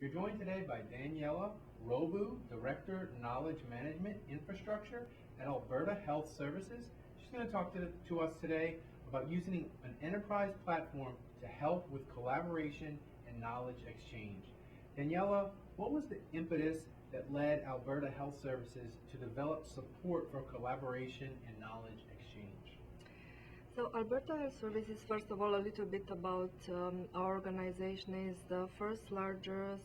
You're joined today by Daniela Robu, Director, Knowledge Management Infrastructure at Alberta Health Services. She's going to talk to us today about using an enterprise platform to help with collaboration and knowledge exchange. Daniela, what was the impetus that led Alberta Health Services to develop support for collaboration and knowledge exchange? So Alberta Health Services, first of all, a little bit about our organization is the first largest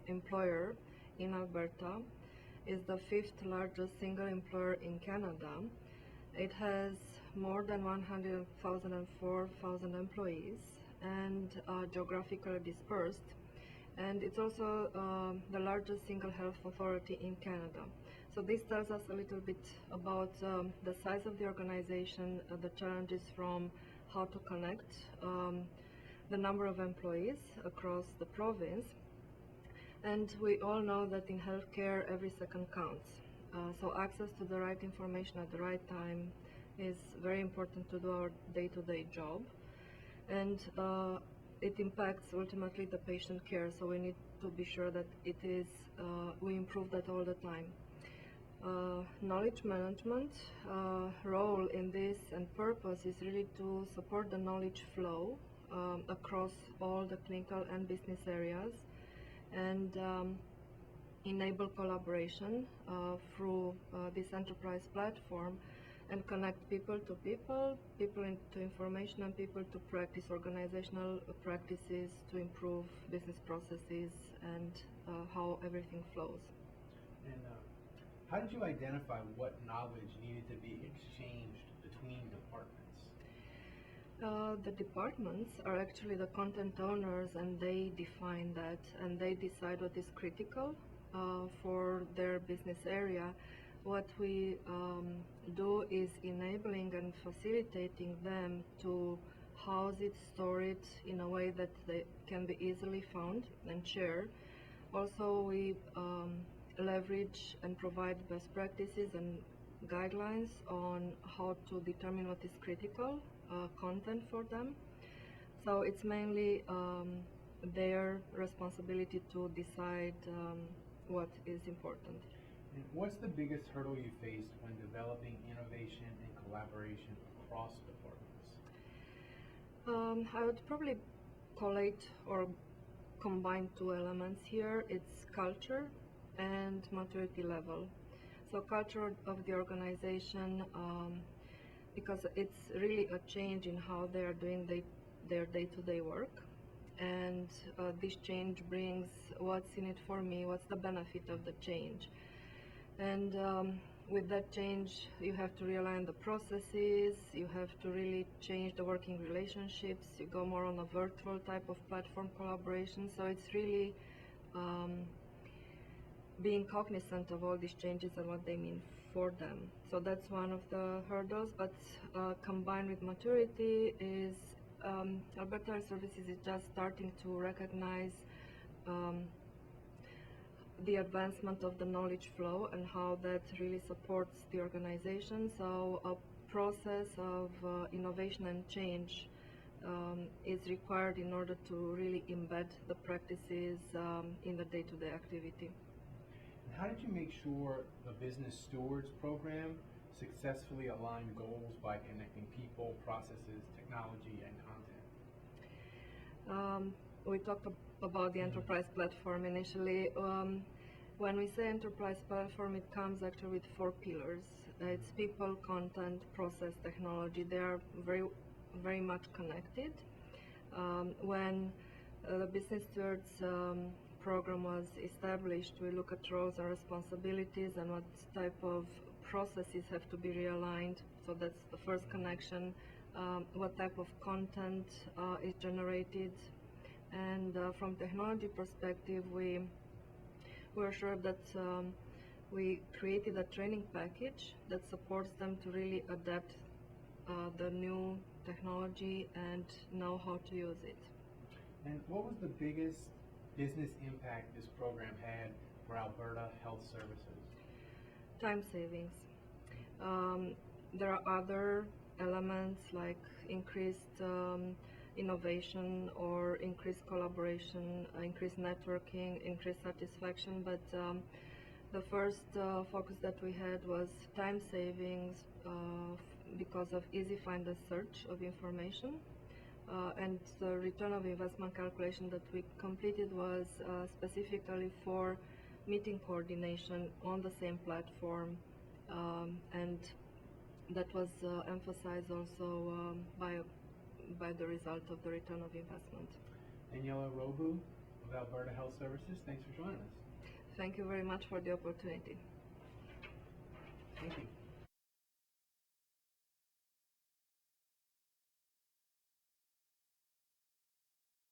employer in Alberta, is the fifth largest single employer in Canada. It has more than 104,000 employees and geographically dispersed. And it's also the largest single health authority in Canada. So this tells us a little bit about the size of the organization, the challenges from how to connect the number of employees across the province. And we all know that in healthcare, every second counts. So access to the right information at the right time is very important to do our day-to-day job. And it impacts ultimately the patient care, so we need to be sure that we improve that all the time. Knowledge management role in this and purpose is really to support the knowledge flow across all the clinical and business areas and enable collaboration through this enterprise platform and connect people to people, people into information, and people to practice organizational practices to improve business processes and how everything flows. And how did you identify what knowledge needed to be exchanged between departments? The departments are actually the content owners, and they define that, and they decide what is critical for their business area. What we do is enabling and facilitating them to house it, store it in a way that they can be easily found and shared. Also, we leverage and provide best practices and guidelines on how to determine what is critical content for them. So it's mainly their responsibility to decide what is important. And what's the biggest hurdle you faced when developing innovation and collaboration across departments? I would probably collate or combine two elements here. It's culture and maturity level. So culture of the organization, because it's really a change in how they are doing their day-to-day work. And this change brings what's in it for me, what's the benefit of the change. And with that change, you have to realign the processes, you have to really change the working relationships, you go more on a virtual type of platform collaboration. So it's really being cognizant of all these changes and what they mean for them. So that's one of the hurdles, but combined with maturity is Alberta Health Services is just starting to recognize the advancement of the knowledge flow and how that really supports the organization. So a process of innovation and change is required in order to really embed the practices in the day-to-day activity. And how did you make sure the Business Stewards program successfully aligned goals by connecting people, processes, technology, and content? We talked about the enterprise platform initially. When we say enterprise platform, it comes actually with four pillars. It's people, content, process, technology. They are very, very much connected. When the Business Stewards program was established, we look at roles and responsibilities and what type of processes have to be realigned. So that's the first connection. What type of content is generated. And from technology perspective, we were sure that we created a training package that supports them to really adapt the new technology and know how to use it. And what was the biggest business impact this program had for Alberta Health Services? Time savings. There are other elements like increased innovation or increased collaboration, increased networking, increased satisfaction, but the first focus that we had was time savings because of easy find and search of information. And the return of investment calculation that we completed was specifically for meeting coordination on the same platform, and that was emphasized also by the result of the return of investment. Daniela Robu of Alberta Health Services, thanks for joining us. Thank you very much for the opportunity. Thank you.